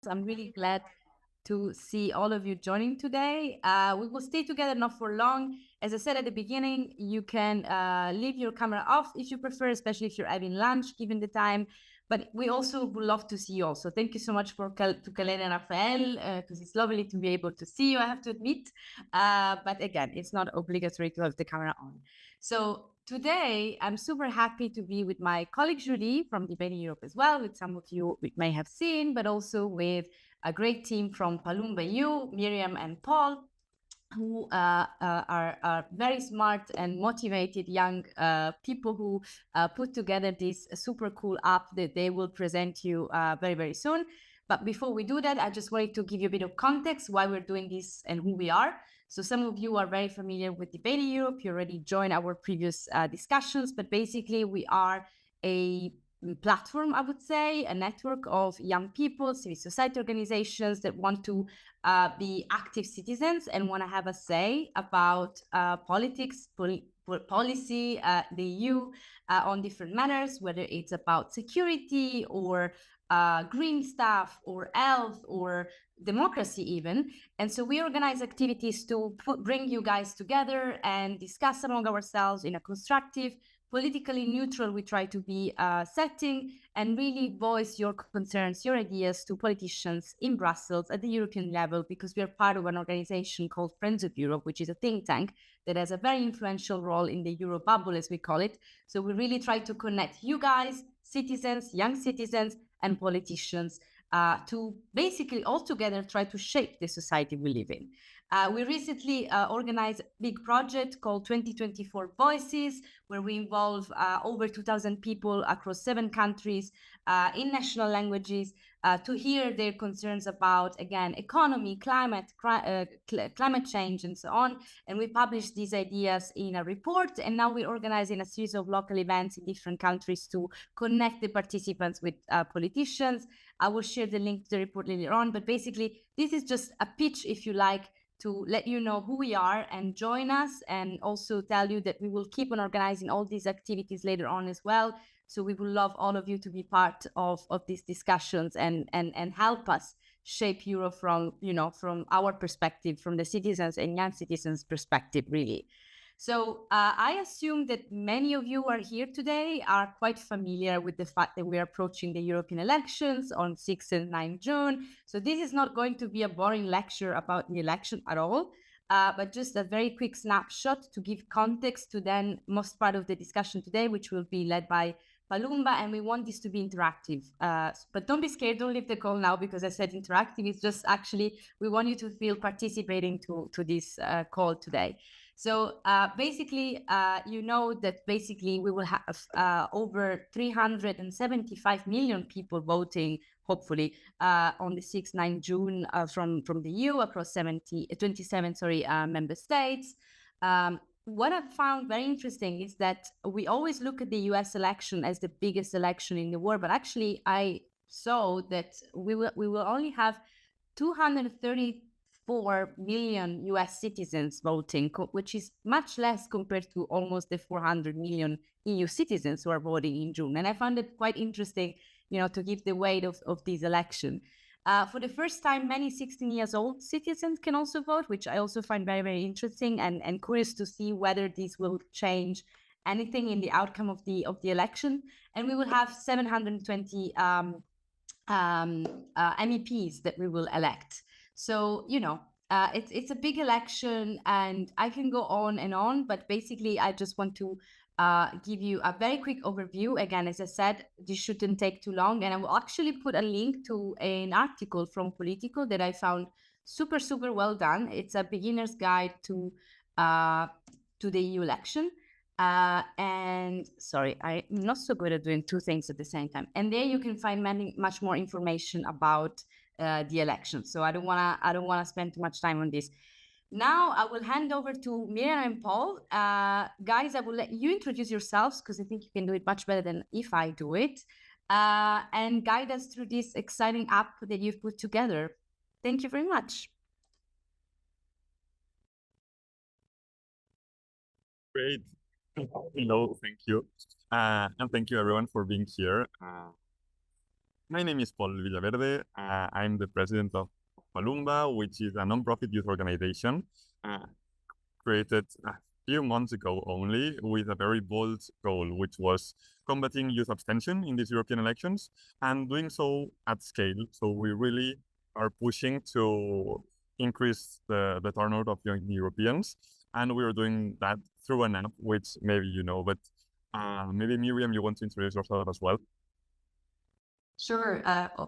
I'm really glad to see all of you joining today. We will stay together not for long. As I said at the beginning, you can leave your camera off if you prefer, especially if you're having lunch, given the time. But we also would love to see you also. Thank you so much to Kalena and Rafael, because it's lovely to be able to see you, I have to admit. But again, it's not obligatory to have the camera on. So today, I'm super happy to be with my colleague Julie from Debating Europe as well, with some of you may have seen, but also with a great team from Palumba U, Miriam and Paul, who are very smart and motivated young people who put together this super cool app that they will present you very, very soon. But before we do that, I just wanted to give you a bit of context why we're doing this and who we are. So some of you are very familiar with Debating Europe. You already joined our previous discussions, but basically we are a platform, I would say, a network of young people, civil society organizations that want to be active citizens and want to have a say about politics, policy, the EU on different matters, whether it's about security or green stuff or health or democracy even. And so we organize activities to bring you guys together and discuss among ourselves in a constructive, politically neutral, we try to be setting, and really voice your concerns, your ideas to politicians in Brussels at the European level, because we are part of an organization called Friends of Europe, which is a think tank that has a very influential role in the Euro bubble, as we call it. So we really try to connect you guys, citizens, young citizens, and politicians to basically all together try to shape the society we live in. We recently organized a big project called 2024 Voices, where we involve over 2,000 people across 7 countries in national languages to hear their concerns about, again, economy, climate change, and so on. And we published these ideas in a report, and now we're organizing a series of local events in different countries to connect the participants with politicians. I will share the link to the report later on, but basically, this is just a pitch, if you like, to let you know who we are and join us, and also tell you that we will keep on organizing all these activities later on as well. So we would love all of you to be part of these discussions and help us shape Europe from, from our perspective, from the citizens and young citizens' perspective, really. So I assume that many of you are here today are quite familiar with the fact that we're approaching the European elections on 6th and 9th June. So this is not going to be a boring lecture about the election at all, but just a very quick snapshot to give context to then most part of the discussion today, which will be led by Palumba, and we want this to be interactive. But don't be scared, don't leave the call now because I said interactive. It's just actually, we want you to feel participating to this call today. So basically, you know that basically we will have over 375 million people voting, hopefully, on the 6th, 9th June from the EU across 27 member states. What I've found very interesting is that we always look at the US election as the biggest election in the world, but actually I saw that we will only have 234 million US citizens voting, which is much less compared to almost the 400 million EU citizens who are voting in June. And I found it quite interesting, to give the weight of this election. For the first time, many 16 years old citizens can also vote, which I also find very, very interesting and curious to see whether this will change anything in the outcome of the election. And we will have 720 MEPs that we will elect. So, it's a big election, and I can go on and on, but basically I just want to give you a very quick overview. Again, as I said, this shouldn't take too long, and I will actually put a link to an article from Politico that I found super, super well done. It's a beginner's guide to the EU election. And sorry, I'm not so good at doing 2 things at the same time. And there you can find much more information about the election. So I don't wanna spend too much time on this. Now I will hand over to Miriam and Paul. Guys, I will let you introduce yourselves because I think you can do it much better than if I do it, and guide us through this exciting app that you've put together. Thank you very much. Great. Hello, thank you. And thank you everyone for being here. My name is Paul Villaverde. I'm the president of Palumba, which is a nonprofit youth organization uh, created a few months ago only with a very bold goal, which was combating youth abstention in these European elections and doing so at scale. So we really are pushing to increase the turnout of young Europeans. And we are doing that through an app, which maybe you know, but maybe Miriam, you want to introduce yourself as well? Sure.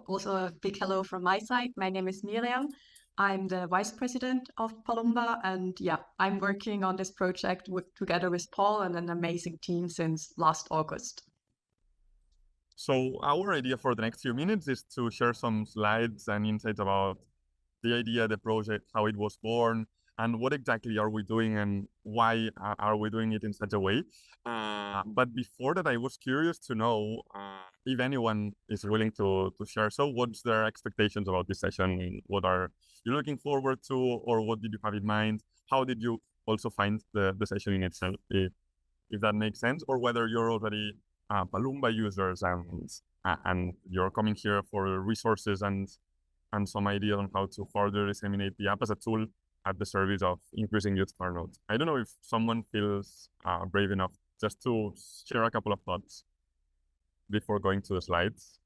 Also, a big hello from my side. My name is Miriam. I'm the vice president of Palumba, and yeah, I'm working on this project together with Paul and an amazing team since last August. So our idea for the next few minutes is to share some slides and insights about the idea, the project, how it was born, and what exactly are we doing and why are we doing it in such a way. But before that, I was curious to know if anyone is willing to share. So what's their expectations about this session? What are you looking forward to, or what did you have in mind? How did you also find the session in itself, if that makes sense, or whether you're already Palumba users and you're coming here for resources and some idea on how to further disseminate the app as a tool at the service of increasing youth turnout. I don't know if someone feels brave enough just to share a couple of thoughts before going to the slides.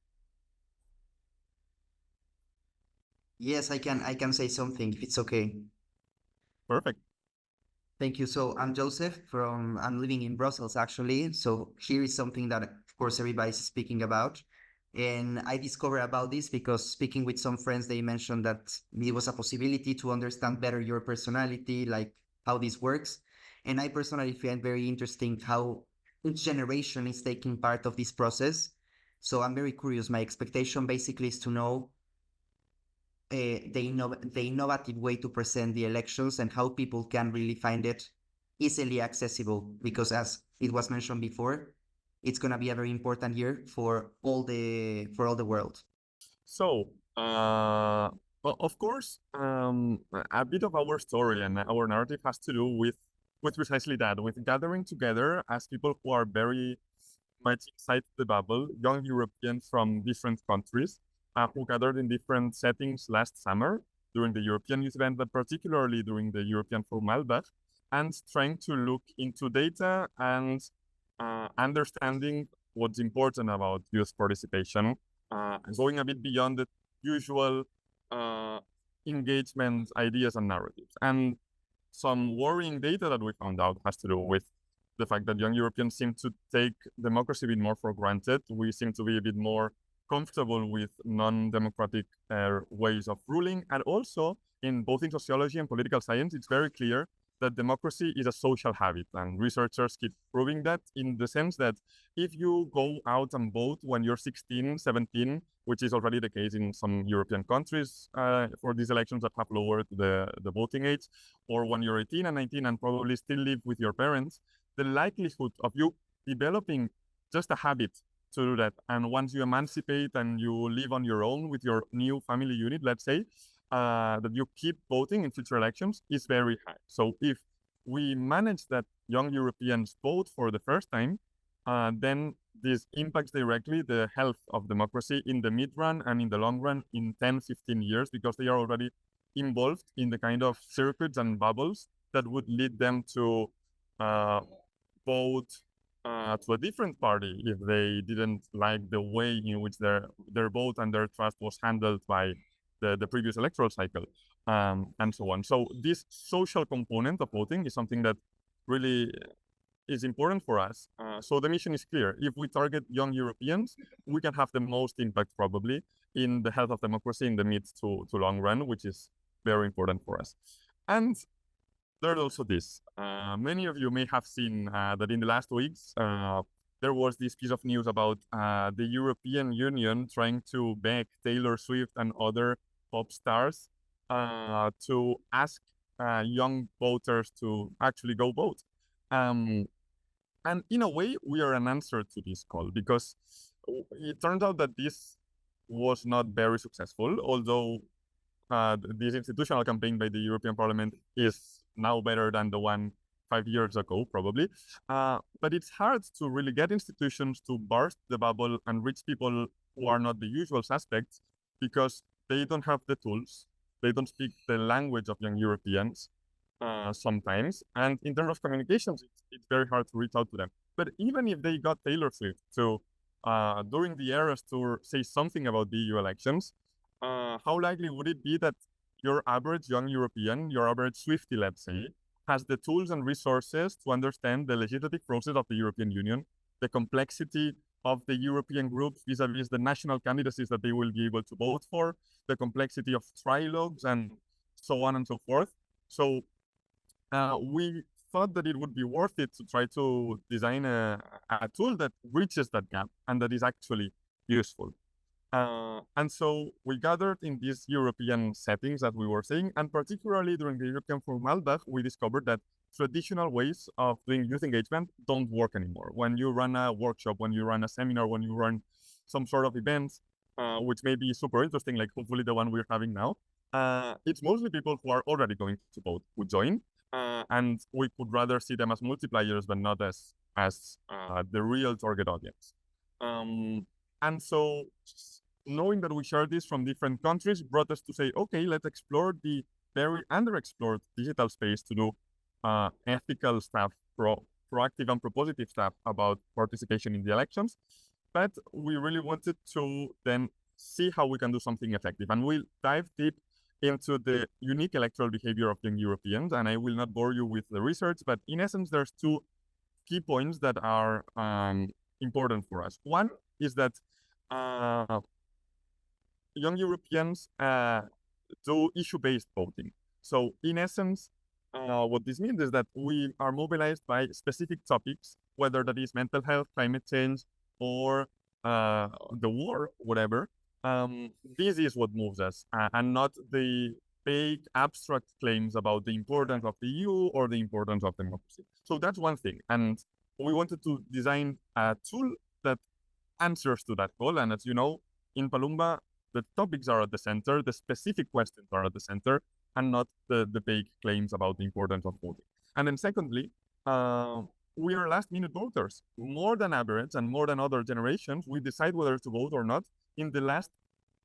Yes, I can say something if it's okay. Perfect. Thank you. So I'm Joseph I'm living in Brussels actually. So here is something that of course everybody's speaking about. And I discovered about this because speaking with some friends, they mentioned that it was a possibility to understand better your personality, like how this works. And I personally find very interesting how each generation is taking part of this process. So I'm very curious. My expectation basically is to know the innovative way to present the elections and how people can really find it easily accessible. Because as it was mentioned before, it's going to be a very important year for all the world. So, well, of course, a bit of our story and our narrative has to do with precisely that, with gathering together as people who are very much inside the bubble, young Europeans from different countries who gathered in different settings last summer during the European Youth event, but particularly during the European Formalbach, and trying to look into data and understanding what's important about youth participation, going a bit beyond the usual uh, engagement ideas and narratives. And some worrying data that we found out has to do with the fact that young Europeans seem to take democracy a bit more for granted. We seem to be a bit more comfortable with non-democratic ways of ruling. And also, in both in sociology and political science, it's very clear that democracy is a social habit. And researchers keep proving that in the sense that if you go out and vote when you're 16, 17, which is already the case in some European countries for these elections that have lowered the voting age, or when you're 18 and 19 and probably still live with your parents, the likelihood of you developing just a habit to do that, and once you emancipate and you live on your own with your new family unit, let's say, that you keep voting in future elections is very high. So if we manage that young Europeans vote for the first time, then this impacts directly the health of democracy in the mid run and in the long run in 10, 15 years, because they are already involved in the kind of circuits and bubbles that would lead them to uh, vote to a different party if they didn't like the way in which their vote and their trust was handled by the previous electoral cycle, and so on. So this social component of voting is something that really is important for us. So the mission is clear. If we target young Europeans, we can have the most impact probably in the health of democracy in the mid to long run, which is very important for us. And there's also this. Many of you may have seen that in the last weeks, there was this piece of news about the European Union trying to beg Taylor Swift and other pop stars to ask young voters to actually go vote. And in a way, we are an answer to this call, because it turned out that this was not very successful, although this institutional campaign by the European Parliament is now better than the one 5 years ago, probably. But it's hard to really get institutions to burst the bubble and reach people who are not the usual suspects because they don't have the tools, they don't speak the language of young Europeans sometimes, and in terms of communications, it's very hard to reach out to them. But even if they got Taylor Swift to during the Eras Tour say something about the EU elections, how likely would it be that your average young European, your average Swiftie, let's say, has the tools and resources to understand the legislative process of the European Union, the complexity of the European groups vis-a-vis the national candidacies that they will be able to vote for, the complexity of trilogues, and so on and so forth. So we thought that it would be worth it to try to design a tool that bridges that gap and that is actually useful. And so we gathered in these European settings that we were saying, and particularly during the European Formaldag, we discovered that traditional ways of doing youth engagement don't work anymore. When you run a workshop, when you run a seminar, when you run some sort of events, which may be super interesting, like hopefully the one we're having now, it's mostly people who are already going to vote who join, and we could rather see them as multipliers, but not as the real target audience. And so knowing that we share this from different countries brought us to say, okay, let's explore the very underexplored digital space to do ethical stuff, proactive and propositive stuff about participation in the elections. But we really wanted to then see how we can do something effective. And we'll dive deep into the unique electoral behavior of young Europeans. And I will not bore you with the research, but in essence, there's two key points that are important for us. One is that young Europeans do issue-based voting. So in essence, what this means is that we are mobilized by specific topics, whether that is mental health, climate change, or the war, whatever. This is what moves us, and not the vague abstract claims about the importance of the EU or the importance of democracy. So that's one thing. And we wanted to design a tool that answers to that call. And as you know, in Palumba, the topics are at the center, the specific questions are at the center, and not the vague claims about the importance of voting. And then secondly, we are last-minute voters. More than average and more than other generations, we decide whether to vote or not in the last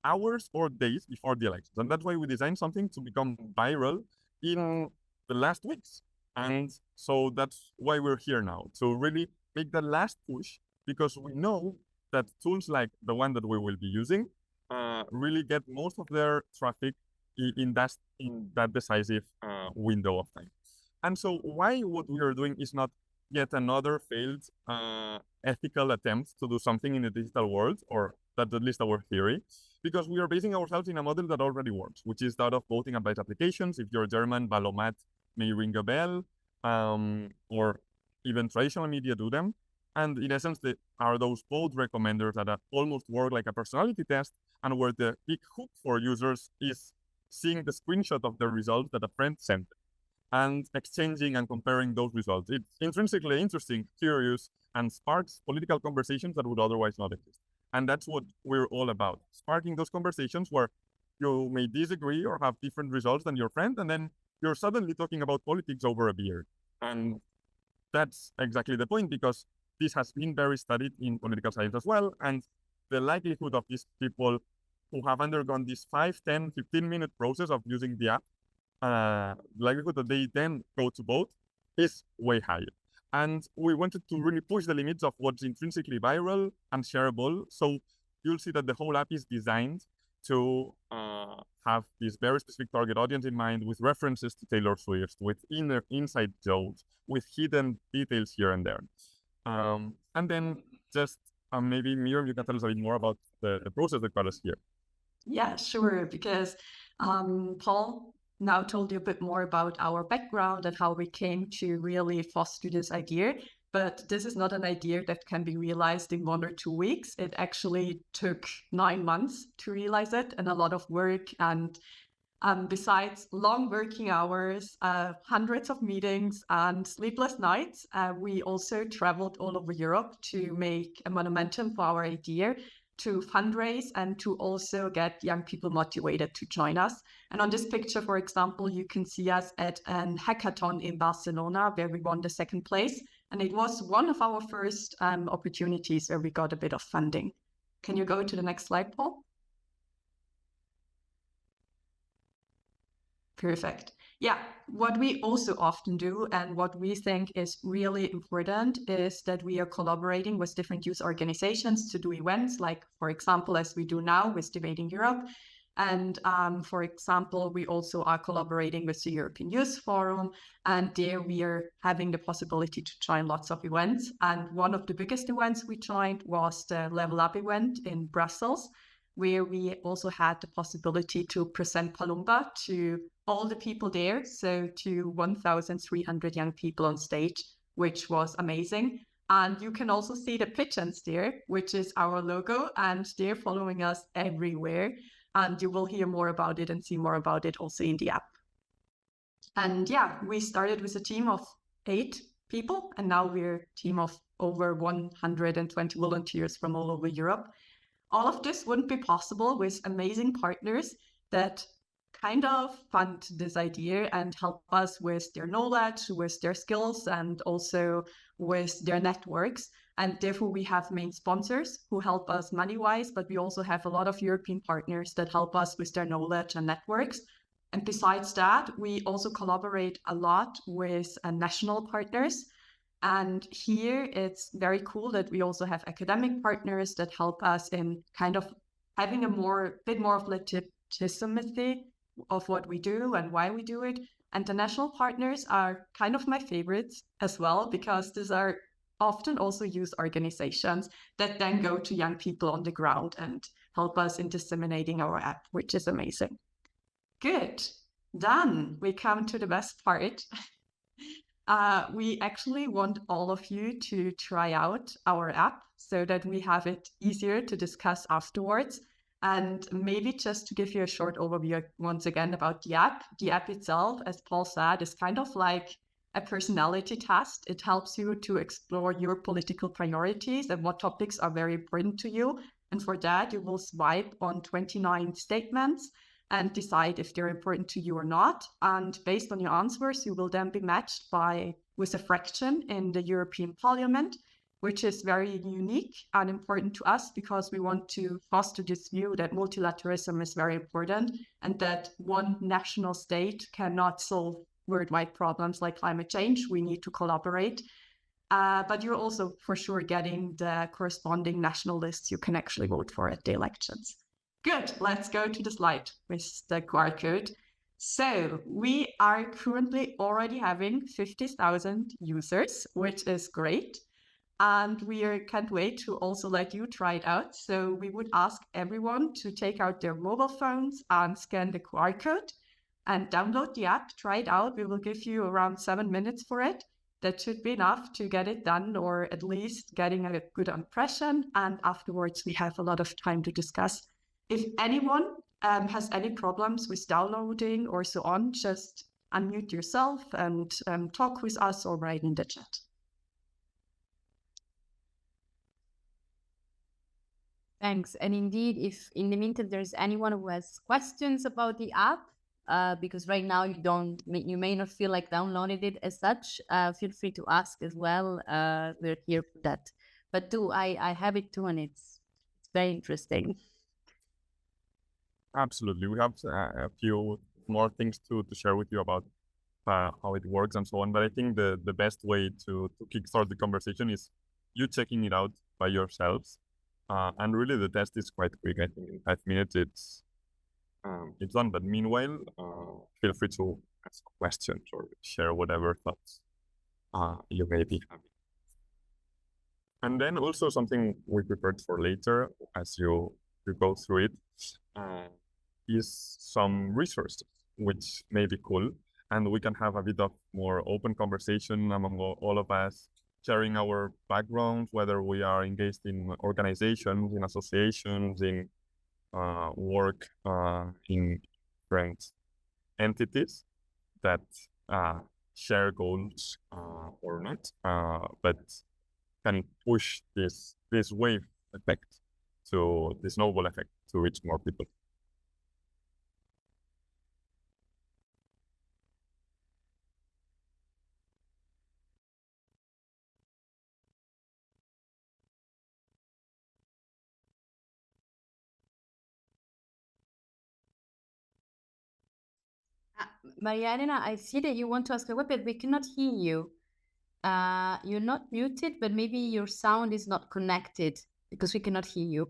hours or days before the elections. And that's why we designed something to become viral in the last weeks. And so that's why we're here now, to really make the last push, because we know that tools like the one that we will be using really get most of their traffic in that decisive window of time. And so why what we are doing is not yet another failed ethical attempt to do something in the digital world, or that's at least our theory, because we are basing ourselves in a model that already works, which is that of voting advice applications. If you're German, Valomat may ring a bell, or even traditional media do them. And in essence, they are those vote recommenders that almost work like a personality test, and where the big hook for users is seeing the screenshot of the results that a friend sent and exchanging and comparing those results. It's intrinsically interesting, curious, and sparks political conversations that would otherwise not exist. And that's what we're all about, sparking those conversations where you may disagree or have different results than your friend, and then you're suddenly talking about politics over a beer. And that's exactly the point, because this has been very studied in political science as well. And the likelihood of these people who have undergone this 5, 10, 15-minute process of using the app, likelihood that they then go to vote is way higher. And we wanted to really push the limits of what's intrinsically viral and shareable. So you'll see that the whole app is designed to have this very specific target audience in mind, with references to Taylor Swift, with inside jokes, with hidden details here and there. And then just maybe Miriam, you can tell us a bit more about the process that got us here. Yeah, sure. Because Paul now told you a bit more about our background and how we came to really foster this idea. But this is not an idea that can be realized in 1 or 2 weeks. It actually took 9 months to realize it, and a lot of work. And besides long working hours, hundreds of meetings, and sleepless nights, we also traveled all over Europe to make a momentum for our idea, to fundraise, and to also get young people motivated to join us. And on this picture, for example, you can see us at an hackathon in Barcelona, where we won the 2nd place. And it was one of our first opportunities where we got a bit of funding. Can you go to the next slide, Paul? Perfect. Yeah, what we also often do and what we think is really important is that we are collaborating with different youth organizations to do events, like, for example, as we do now with Debating Europe. And for example, we also are collaborating with the European Youth Forum, and there we are having the possibility to join lots of events. And one of the biggest events we joined was the Level Up event in Brussels, where we also had the possibility to present Palumba to all the people there, so to 1,300 young people on stage, which was amazing. And you can also see the pigeons there, which is our logo, and they're following us everywhere. And you will hear more about it and see more about it also in the app. And yeah, we started with a team of 8 people, and now we're a team of over 120 volunteers from all over Europe. All of this wouldn't be possible with amazing partners that kind of fund this idea and help us with their knowledge, with their skills, and also with their networks. And therefore, we have main sponsors who help us money-wise, but we also have a lot of European partners that help us with their knowledge and networks. And besides that, we also collaborate a lot with national partners. And here it's very cool that we also have academic partners that help us in kind of having a bit more of legitimacy of what we do and why we do it. And the national partners are kind of my favorites as well, because these are often also youth organizations that then go to young people on the ground and help us in disseminating our app, which is amazing. Good. Then we come to the best part. We actually want all of you to try out our app so that we have it easier to discuss afterwards. And maybe just to give you a short overview once again about the app itself, as Paul said, is kind of like a personality test. It helps you to explore your political priorities and what topics are very important to you. And for that, you will swipe on 29 statements and decide if they're important to you or not. And based on your answers, you will then be matched with a fraction in the European Parliament, which is very unique and important to us because we want to foster this view that multilateralism is very important and that one national state cannot solve worldwide problems like climate change. We need to collaborate. But you're also for sure getting the corresponding national lists you can actually vote for at the elections. Good, let's go to the slide with the QR code. So we are currently already having 50,000 users, which is great. And we can't wait to also let you try it out. So we would ask everyone to take out their mobile phones and scan the QR code and download the app, try it out. We will give you around 7 minutes for it. That should be enough to get it done, or at least getting a good impression. And afterwards, we have a lot of time to discuss. If anyone has any problems with downloading or so on, just unmute yourself and talk with us or write in the chat. Thanks. And indeed, if in the meantime there's anyone who has questions about the app, because right now you may not feel like downloading it as such, feel free to ask as well. We're here for that. But I have it too, and it's very interesting. Absolutely. We have a few more things to share with you about how it works and so on. But I think the best way to kickstart the conversation is you checking it out by yourselves. And really the test is quite quick. I think in 5 minutes it's done. But meanwhile, feel free to ask questions or share whatever thoughts you may be having. And then also something we prepared for later as you go through it is some resources, which may be cool. And we can have a bit of more open conversation among all of us, sharing our backgrounds, whether we are engaged in organizations, in associations, in work in different entities that share goals or not, but can push this wave effect, to this snowball effect, to reach more people. Maria Elena, I see that you want to ask a question, but we cannot hear you. You're not muted, but maybe your sound is not connected because we cannot hear you.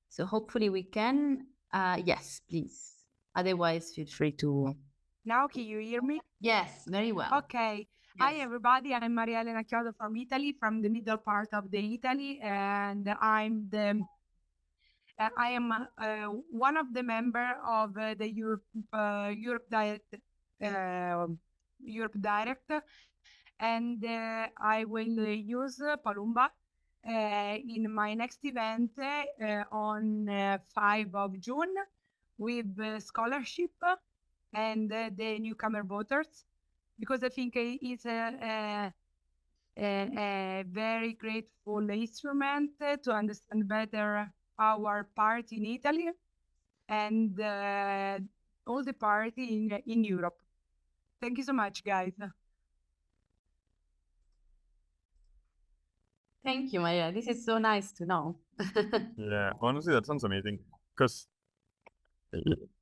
So hopefully we can. Yes, please. Otherwise, feel free to. Now, can you hear me? Yes, very well. Okay. Hi, everybody. I'm Maria Elena Chiodo from Italy, from the middle part of the Italy, and I am one of the member of the Europe Direct, Europe Direct, and I will use Palumba in my next event on 5 of June with scholarship and the newcomer voters, because I think it's a very grateful instrument to understand better our part in Italy and all the party in Europe. Thank you so much, guys. Thank you, Maria. This is so nice to know. Yeah, honestly, that sounds amazing. Because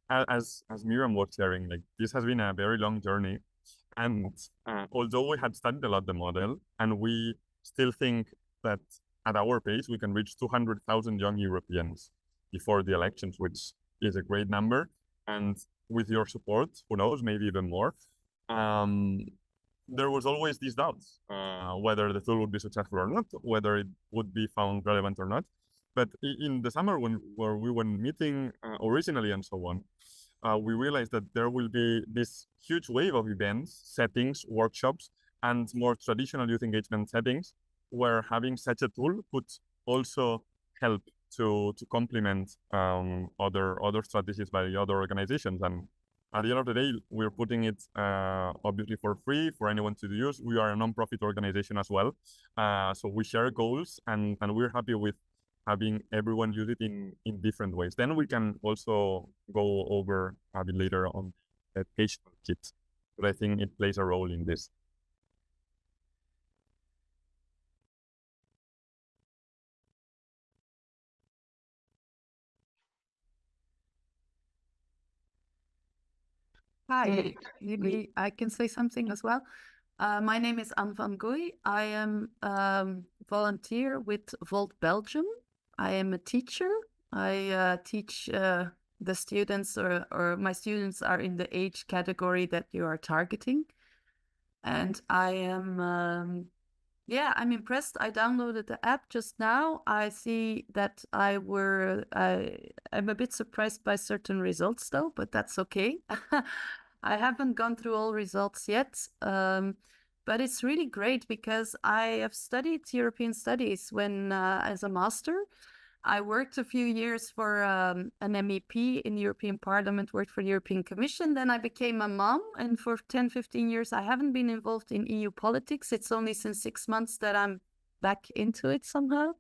as Miriam was sharing, like this has been a very long journey, and although we had studied a lot the model, and we still think that at our pace we can reach 200,000 young Europeans before the elections, which is a great number, and with your support, who knows, maybe even more. There was always these doubts whether the tool would be successful or not, whether it would be found relevant or not. But in the summer, where we were meeting originally and so on, we realized that there will be this huge wave of events, settings, workshops, and more traditional youth engagement settings, where having such a tool could also help to complement other strategies by other organizations. And at the end of the day, we're putting it obviously for free for anyone to use. We are a non-profit organization as well, so we share goals, and we're happy with having everyone use it in different ways. Then we can also go over a bit later on the educational kit, but I think it plays a role in this. Hi, maybe I can say something as well. My name is Anne van Gooy. I am volunteer with Volt Belgium. I am a teacher. I teach the students, or my students are in the age category that you are targeting. And I am, yeah, I'm impressed. I downloaded the app just now. I see that I'm a bit surprised by certain results though, but that's okay. I haven't gone through all results yet, but it's really great because I have studied European studies when, as a master. I worked a few years for an MEP in the European Parliament, worked for the European Commission. Then I became a mom, and for 10, 15 years, I haven't been involved in EU politics. It's only since 6 months that I'm back into it somehow.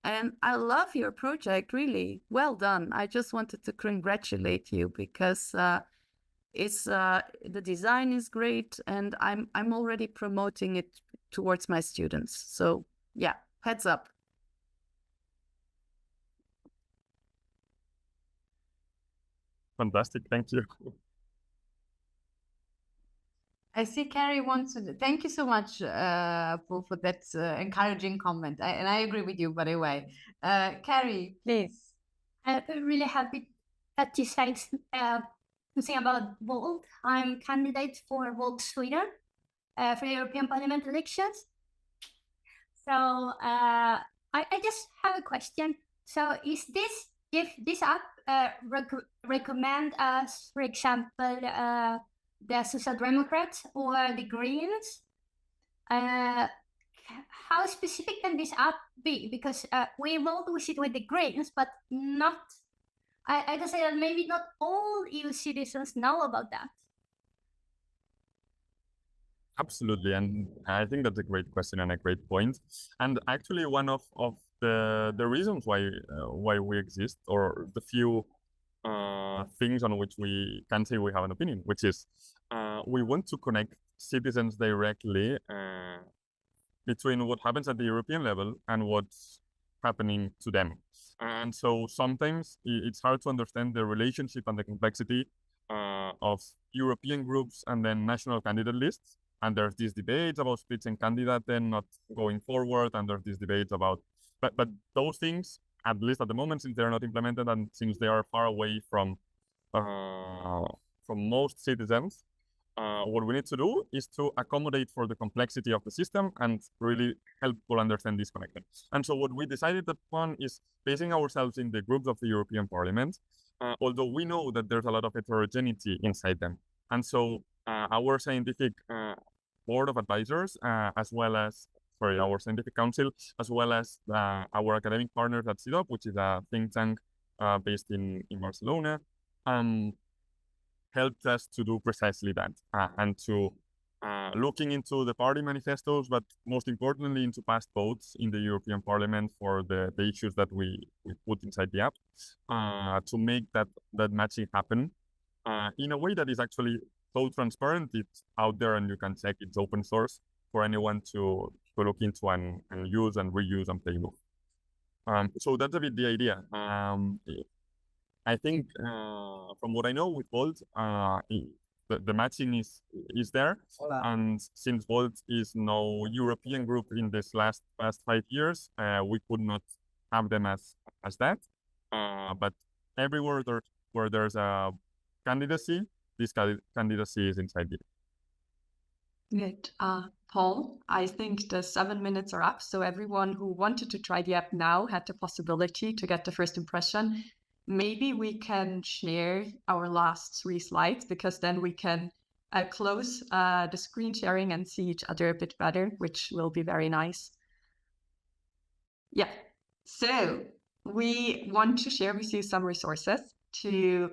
And I love your project, really. Well done. I just wanted to congratulate you because the design is great, and I'm already promoting it towards my students. So yeah, heads up. Fantastic, thank you. I see Carrie wants to. Thank you so much for that encouraging comment. And I agree with you, by the way. Carrie, please. I'm really happy that you said something about Volt. I'm candidate for Volt Sweden for the European Parliament elections. So I just have a question. So is if this app recommend us, for example, the Social Democrats or the Greens? How specific can this app be? Because we vote with it with the Greens, but not. I can say that maybe not all EU citizens know about that. Absolutely, and I think that's a great question and a great point. And actually, one of the reasons why we exist, or the few things on which we can say we have an opinion, which is we want to connect citizens directly between what happens at the European level and what's happening to them. And so sometimes it's hard to understand the relationship and the complexity of European groups and then national candidate lists. And there's these debates about splitting candidate and not going forward. And there's these debates about, but those things, at least at the moment, since they're not implemented and since they are far away from most citizens, what we need to do is to accommodate for the complexity of the system and really help people understand this connection. And so what we decided upon is basing ourselves in the groups of the European Parliament, although we know that there's a lot of heterogeneity inside them. And so our scientific board of advisors, as well as, our scientific council, as well as our academic partners at CIDOP, which is a think tank based in Barcelona, helped us to do precisely that and to looking into the party manifestos, but most importantly into past votes in the European Parliament for the issues that we put inside the app to make that matching happen in a way that is actually so transparent. It's out there and you can check. It's open source for anyone to look into and use and reuse and play with. So that's a bit the idea. I think from what I know with Volt, the matching is there. Hola. And since Volt is no European group in this past 5 years, we could not have them as that. But everywhere where there's a candidacy, this candidacy is inside it. Good. Paul, I think the 7 minutes are up. So everyone who wanted to try the app now had the possibility to get the first impression. Maybe we can share our last 3 slides, because then we can close the screen sharing and see each other a bit better, which will be very nice. Yeah, so we want to share with you some resources to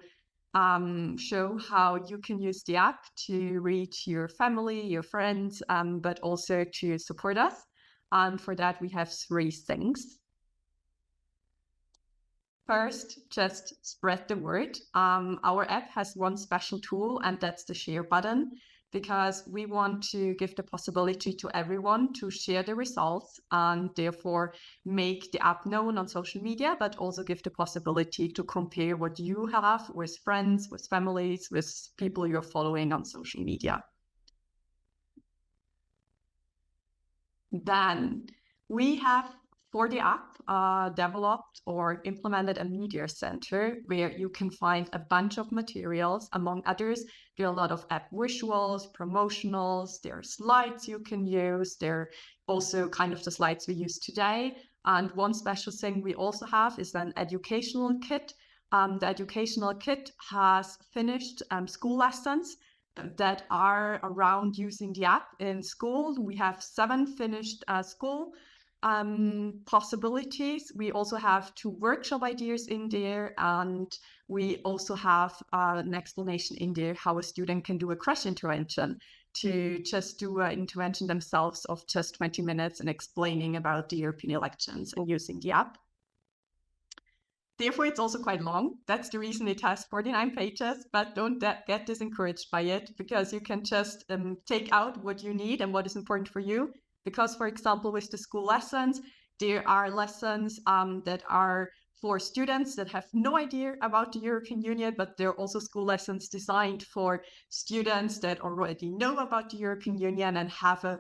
show how you can use the app to reach your family, your friends, but also to support us. And for that, we have 3 things. First, just spread the word. Our app has one special tool, and that's the share button, because we want to give the possibility to everyone to share the results and therefore make the app known on social media, but also give the possibility to compare what you have with friends, with families, with people you're following on social media. Then we have, for the app, developed or implemented a media center where you can find a bunch of materials. Among others, there are a lot of app visuals, promotionals, there are slides you can use. There are also kind of the slides we use today. And one special thing we also have is an educational kit. The educational kit has finished school lessons that are around using the app in school. We have 7 finished school possibilities. We also have 2 workshop ideas in there, and we also have an explanation in there how a student can do a crash intervention, to just do an intervention themselves of just 20 minutes and explaining about the European elections and using the app. Therefore, it's also quite long. That's the reason it has 49 pages, but don't get discouraged by it, because you can just take out what you need and what is important for you. Because, for example, with the school lessons, there are lessons that are for students that have no idea about the European Union, but there are also school lessons designed for students that already know about the European Union and have an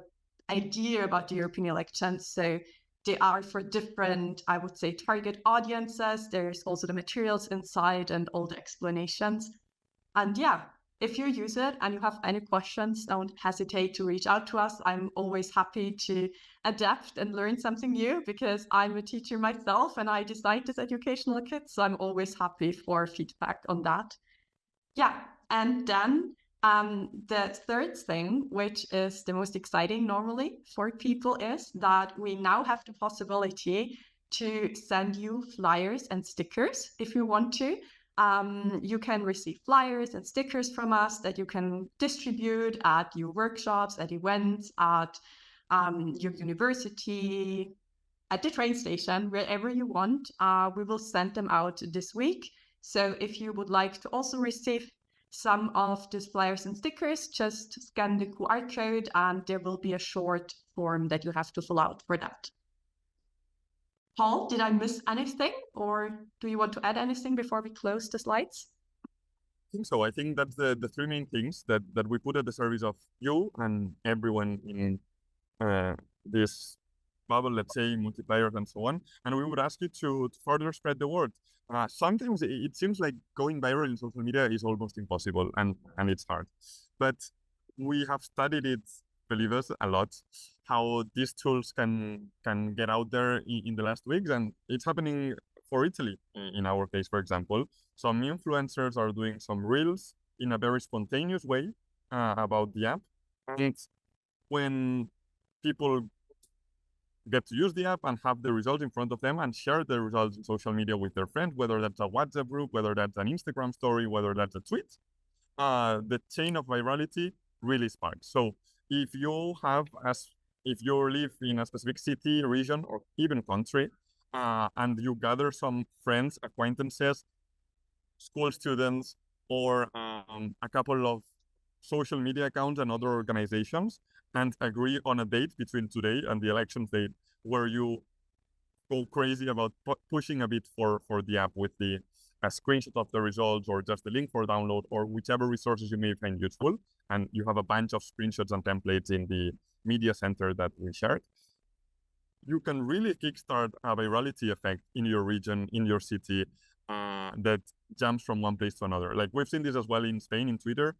idea about the European elections. So they are for different, I would say, target audiences. There's also the materials inside and all the explanations. And yeah, if you use it and you have any questions, don't hesitate to reach out to us. I'm always happy to adapt and learn something new, because I'm a teacher myself and I designed this educational kit. So I'm always happy for feedback on that. Yeah, and then the third thing, which is the most exciting normally for people, is that we now have the possibility to send you flyers and stickers if you want to. You can receive flyers and stickers from us that you can distribute at your workshops, at events, at your university, at the train station, wherever you want. We will send them out this week. So if you would like to also receive some of these flyers and stickers, just scan the QR code and there will be a short form that you have to fill out for that. Paul, did I miss anything, or do you want to add anything before we close the slides? I think so. I think that's the three main things that we put at the service of you and everyone in this bubble, let's say, multipliers and so on. And we would ask you to further spread the word. Sometimes it seems like going viral in social media is almost impossible, and it's hard. But we have studied it, believe us, a lot, how these tools can get out there in the last weeks, and it's happening for Italy in our case, for example. Some influencers are doing some reels in a very spontaneous way about the app, and when people get to use the app and have the results in front of them and share the results in social media with their friends, whether that's a WhatsApp group, whether that's an Instagram story, whether that's a tweet, the chain of virality really sparks. So if you live in a specific city, region, or even country, and you gather some friends, acquaintances, school students, or a couple of social media accounts and other organizations, and agree on a date between today and the election date where you go crazy about pushing a bit for the app with a screenshot of the results or just the link for download or whichever resources you may find useful. And you have a bunch of screenshots and templates in the media center that we shared. You can really kickstart a virality effect in your region, in your city, that jumps from one place to another. Like we've seen this as well in Spain, in Twitter.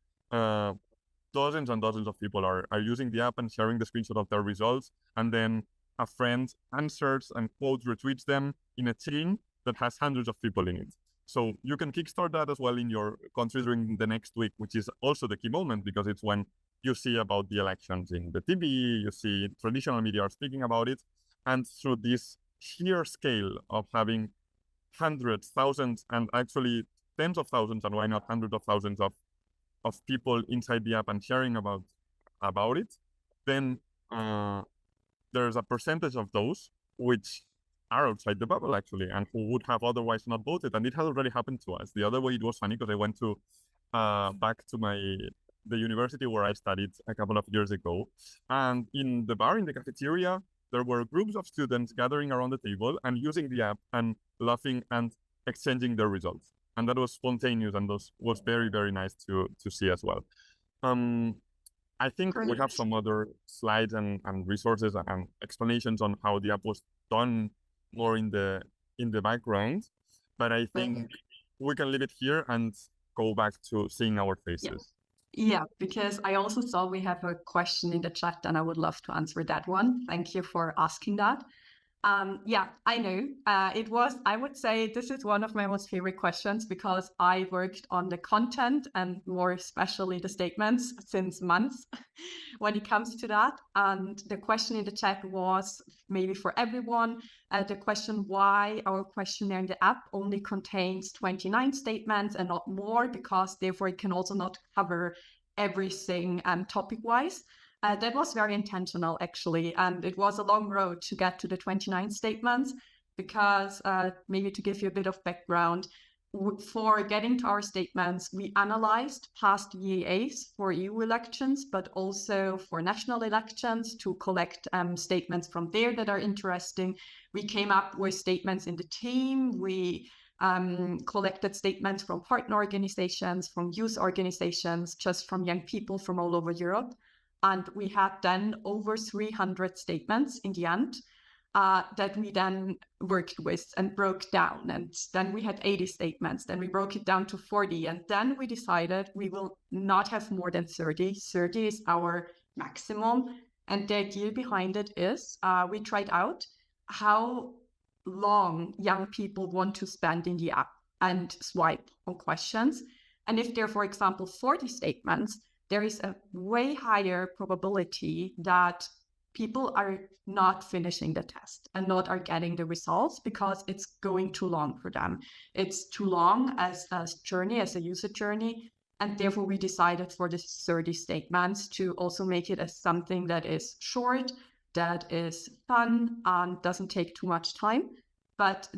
Dozens and dozens of people are using the app and sharing the screenshot of their results, and then a friend answers and quote retweets them in a chain that has hundreds of people in it. So you can kickstart that as well in your country during the next week, which is also the key moment because it's when you see about the elections in the TV, you see traditional media are speaking about it, and through this sheer scale of having hundreds, thousands, and actually tens of thousands, and why not hundreds of thousands of people inside the app and sharing about it, then there's a percentage of those which are outside the bubble actually, and who would have otherwise not voted. And it has already happened to us. The other way it was funny because I went to back to the university where I studied a couple of years ago, and in the bar, in the cafeteria, there were groups of students gathering around the table and using the app and laughing and exchanging their results. And that was spontaneous, and was very, very nice to see as well. I think we have some other slides and resources and explanations on how the app was done more in the background, but I think we can leave it here and go back to seeing our faces. Yeah, because I also saw we have a question in the chat, and I would love to answer that one. Thank you for asking that. Yeah, I know. I would say this is one of my most favorite questions because I worked on the content and more especially the statements since months when it comes to that. And the question in the chat was maybe for everyone, the question why our questionnaire in the app only contains 29 statements and not more, because therefore it can also not cover everything topic-wise. That was very intentional, actually, and it was a long road to get to the 29 statements because maybe to give you a bit of background, for getting to our statements, we analyzed past EEAs for EU elections, but also for national elections to collect statements from there that are interesting. We came up with statements in the team. We collected statements from partner organizations, from youth organizations, just from young people from all over Europe. And we had then over 300 statements in the end that we then worked with and broke down. And then we had 80 statements. Then we broke it down to 40. And then we decided we will not have more than 30. 30 is our maximum. And the idea behind it is we tried out how long young people want to spend in the app and swipe on questions. And if there are, for example, 40 statements, there is a way higher probability that people are not finishing the test and not are getting the results because it's going too long for them. It's too long as a journey, as a user journey. And therefore we decided for the 30 statements to also make it as something that is short, that is fun, and doesn't take too much time. But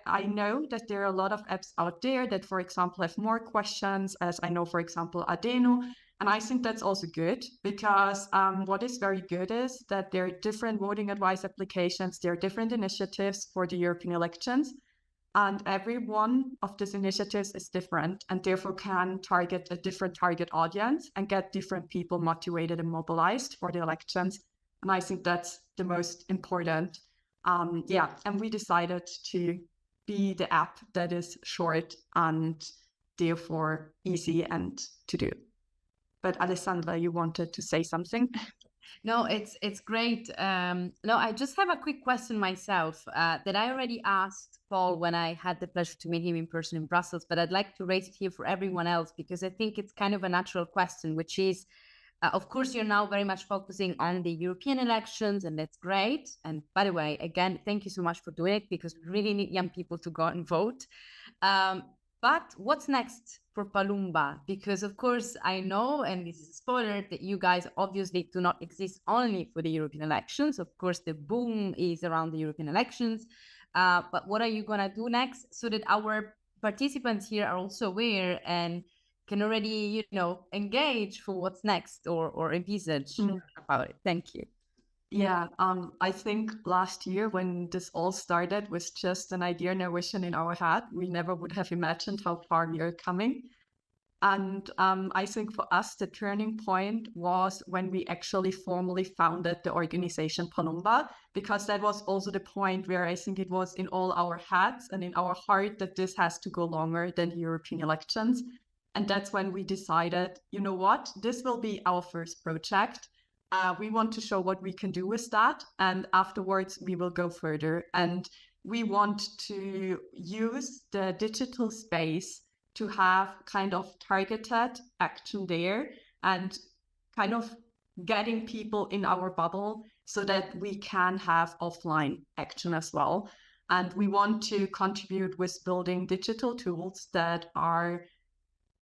I know that there are a lot of apps out there that, for example, have more questions, as I know, for example, Adeno And I think that's also good because what is very good is that there are different voting advice applications, there are different initiatives for the European elections, and every one of these initiatives is different and therefore can target a different target audience and get different people motivated and mobilized for the elections. And I think that's the most important. And we decided to be the app that is short and therefore easy and to do. But Alessandra, you wanted to say something? No, it's great. No, I just have a quick question myself that I already asked Paul when I had the pleasure to meet him in person in Brussels, but I'd like to raise it here for everyone else because I think it's kind of a natural question, which is, of course, you're now very much focusing on the European elections, and that's great. And by the way, again, thank you so much for doing it because we really need young people to go out and vote. But what's next for Palumba? Because, of course, I know, and this is a spoiler, that you guys obviously do not exist only for the European elections. Of course, the boom is around the European elections. But what are you going to do next so that our participants here are also aware and can already, engage for what's next or envisage about it? Thank you. Yeah, I think last year when this all started was just an idea and a vision in our head. We never would have imagined how far we are coming. And I think for us, the turning point was when we actually formally founded the organization Palumba, because that was also the point where I think it was in all our heads and in our heart that this has to go longer than the European elections. And that's when we decided, you know what, this will be our first project. We want to show what we can do with that. And afterwards, we will go further. And we want to use the digital space to have kind of targeted action there and kind of getting people in our bubble so that we can have offline action as well. And we want to contribute with building digital tools that are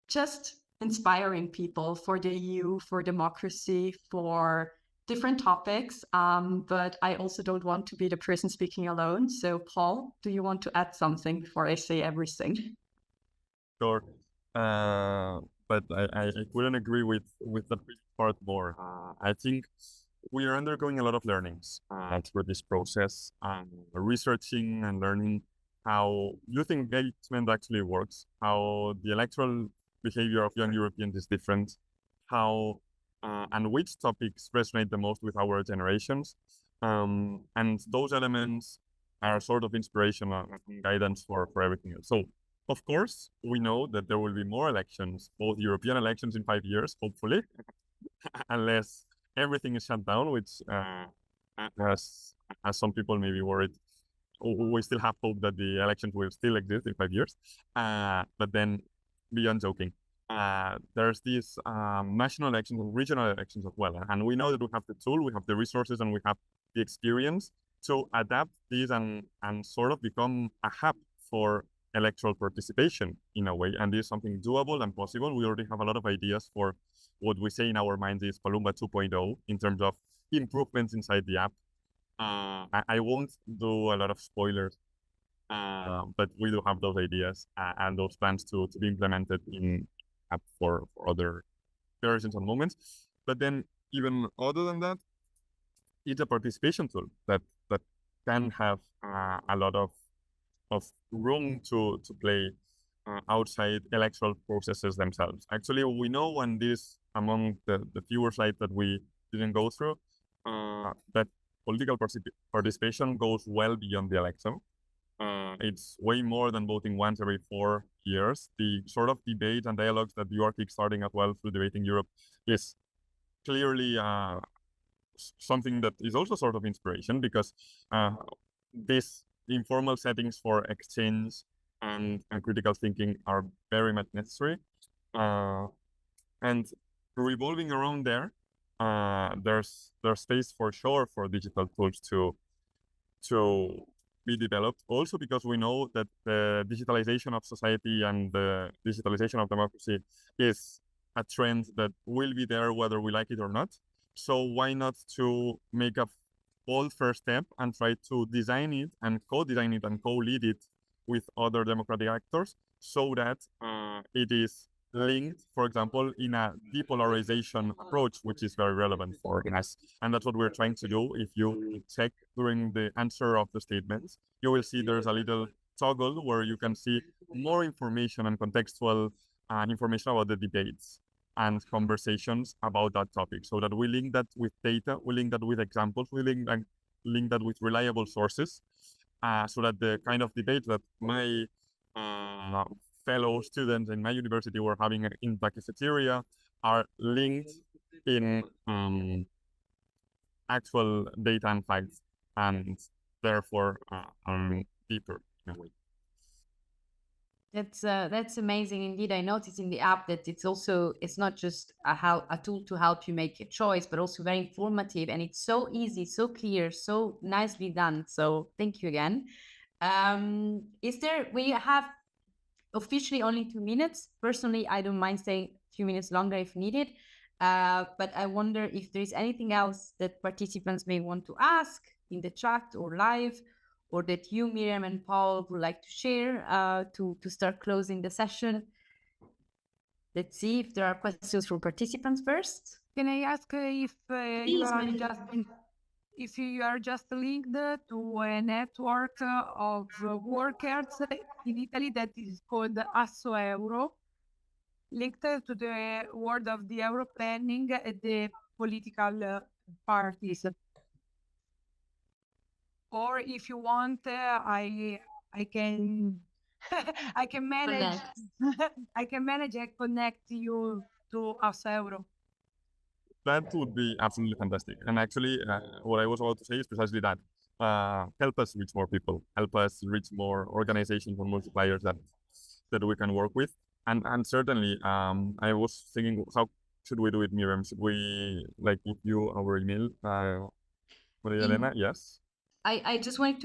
just inspiring people for the EU, for democracy, for different topics. But I also don't want to be the person speaking alone. So, Paul, do you want to add something before I say everything? Sure. But I couldn't agree with the previous part more. I think we are undergoing a lot of learnings through this process, researching and learning how youth engagement actually works, how the electoral behavior of young Europeans is different, how and which topics resonate the most with our generations. And those elements are sort of inspiration and guidance for everything else. So, of course, we know that there will be more elections, both European elections in 5 years, hopefully, unless everything is shut down, which, as some people may be worried, we still have hope that the elections will still exist in 5 years. But then, beyond joking, there's these national elections and regional elections as well. And we know that we have the tool, we have the resources, and we have the experience to adapt these and sort of become a hub for electoral participation in a way. And this is something doable and possible. We already have a lot of ideas for what we say in our minds is Palumba 2.0 in terms of improvements inside the app. I won't do a lot of spoilers, but we do have those ideas and those plans to be implemented in app for other versions and moments. But then even other than that, it's a participation tool that can have a lot of room to play outside electoral processes themselves. Actually, we know, and this among the fewer slides that we didn't go through, that political participation goes well beyond the election. It's way more than voting once every 4 years. The sort of debate and dialogues that you are kickstarting as well through Debating Europe is clearly something that is also sort of inspiration because these informal settings for exchange and critical thinking are very much necessary. And revolving around there, there's space for sure for digital tools to be developed. Also because we know that the digitalization of society and the digitalization of democracy is a trend that will be there whether we like it or not. So why not to make a bold first step and try to design it and co-design it and co-lead it with other democratic actors so that it is linked, for example, in a depolarization approach, which is very relevant for us. And that's what we're trying to do. If you check during the answer of the statements, you will see there's a little toggle where you can see more information and contextual information about the debates and conversations about that topic, so that we link that with data, we link that with examples, we link that with reliable sources, so that the kind of debate that my fellow students in my university were having in the cafeteria are linked in actual data and facts, and therefore deeper in a way. That's amazing indeed. I noticed in the app that it's not just a tool to help you make a choice, but also very informative, and it's so easy, so clear, so nicely done. So thank you again. We have officially only 2 minutes. Personally, I don't mind staying a few minutes longer if needed. But I wonder if there is anything else that participants may want to ask in the chat or live, or that you, Miriam and Paul, would like to share to start closing the session. Let's see if there are questions from participants first. Can I ask if you are just linked to a network of workers in Italy that is called Asso Euro, linked to the world of the Euro planning and the political parties? Or if you want, I can I can manage I can manage and connect you to Asso Euro. That would be absolutely fantastic. And actually, what I was about to say is precisely that. Help us reach more people, help us reach more organizations or multipliers that we can work with. And certainly, I was thinking, how should we do it, Miriam? Should we give you our email? Maria Elena, yes? I just wanted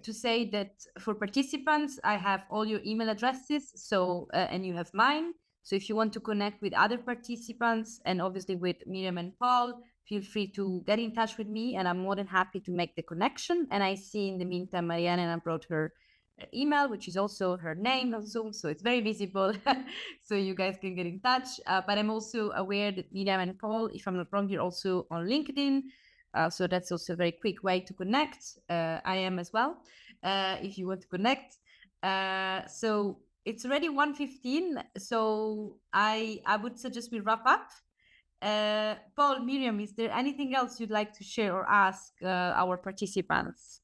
to say that for participants, I have all your email addresses, so and you have mine. So if you want to connect with other participants and obviously with Miriam and Paul, feel free to get in touch with me, and I'm more than happy to make the connection. And I see in the meantime, Mariana brought her email, which is also her name on Zoom, so it's very visible, so you guys can get in touch. But I'm also aware that Miriam and Paul, if I'm not wrong, you're also on LinkedIn. So that's also a very quick way to connect. I am as well, if you want to connect. So it's already 1:15, so I would suggest we wrap up. Paul, Miriam, is there anything else you'd like to share or ask our participants?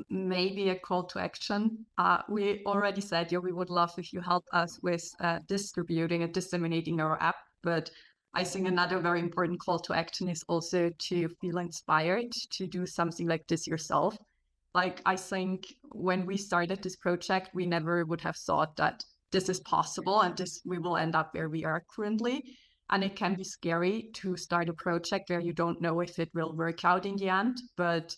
Maybe a call to action. We already said, we would love if you help us with distributing and disseminating our app, but I think another very important call to action is also to feel inspired to do something like this yourself. Like, I think when we started this project, we never would have thought that this is possible and we will end up where we are currently. And it can be scary to start a project where you don't know if it will work out in the end. But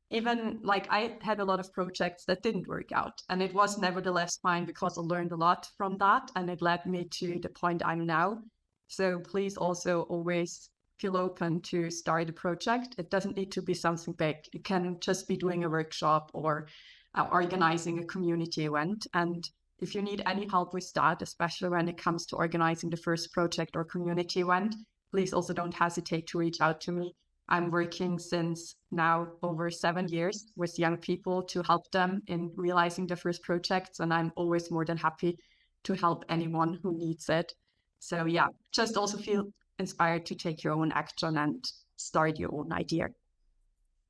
even I had a lot of projects that didn't work out, and it was nevertheless fine because I learned a lot from that, and it led me to the point I'm now. So please also always feel open to start a project. It doesn't need to be something big. It can just be doing a workshop or organizing a community event. And if you need any help with that, especially when it comes to organizing the first project or community event, please also don't hesitate to reach out to me. I'm working since now over 7 years with young people to help them in realizing their first projects. And I'm always more than happy to help anyone who needs it. So yeah, just also feel inspired to take your own action and start your own idea.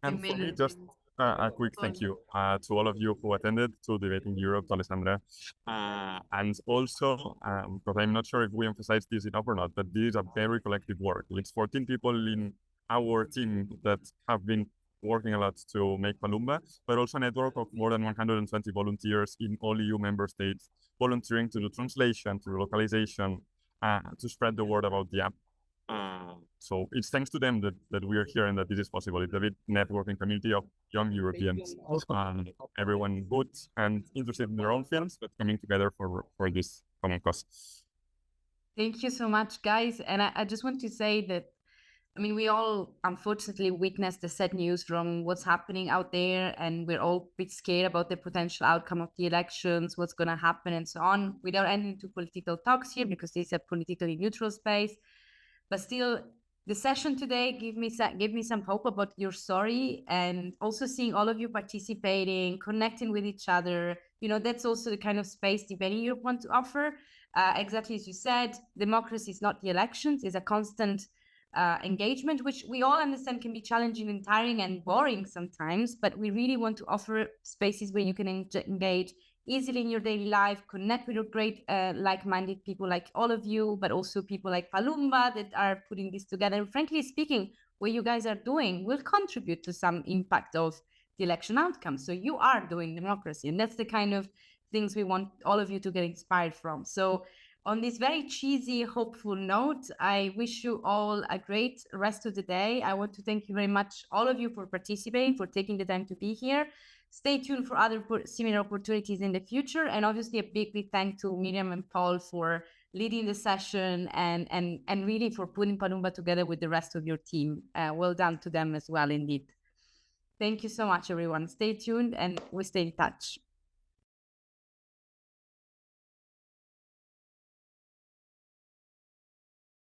And for me, just a quick thank you to all of you who attended to Debating Europe, to Alessandra. And also, because I'm not sure if we emphasize this enough or not, but this is a very collective work. It's 14 people in our team that have been working a lot to make Palumba, but also a network of more than 120 volunteers in all EU member states, volunteering to do translation, to do localization, to spread the word about the app. So it's thanks to them that we are here and that this is possible. It's a big networking community of young Europeans, everyone good and interested in their own films, but coming together for this common cause. Thank you so much, guys. And I just want to say that I mean, we all unfortunately witnessed the sad news from what's happening out there, and we're all a bit scared about the potential outcome of the elections, what's going to happen, and so on. Without ending into political talks here, because this is a politically neutral space, but still, the session today gave me some hope about your story, and also seeing all of you participating, connecting with each other. You know, that's also the kind of space Debating Europe want to offer. Exactly as you said, democracy is not the elections; it's a constant engagement, which we all understand can be challenging and tiring and boring sometimes, but we really want to offer spaces where you can engage easily in your daily life, connect with your great like-minded people like all of you, but also people like Palumba that are putting this together. And frankly speaking, what you guys are doing will contribute to some impact of the election outcome. So you are doing democracy, and that's the kind of things we want all of you to get inspired from. So on this very cheesy, hopeful note, I wish you all a great rest of the day. I want to thank you very much, all of you, for participating, for taking the time to be here. Stay tuned for other similar opportunities in the future. And obviously, a big thank to Miriam and Paul for leading the session and really for putting Palumba together with the rest of your team. Well done to them as well, indeed. Thank you so much, everyone. Stay tuned and we'll stay in touch.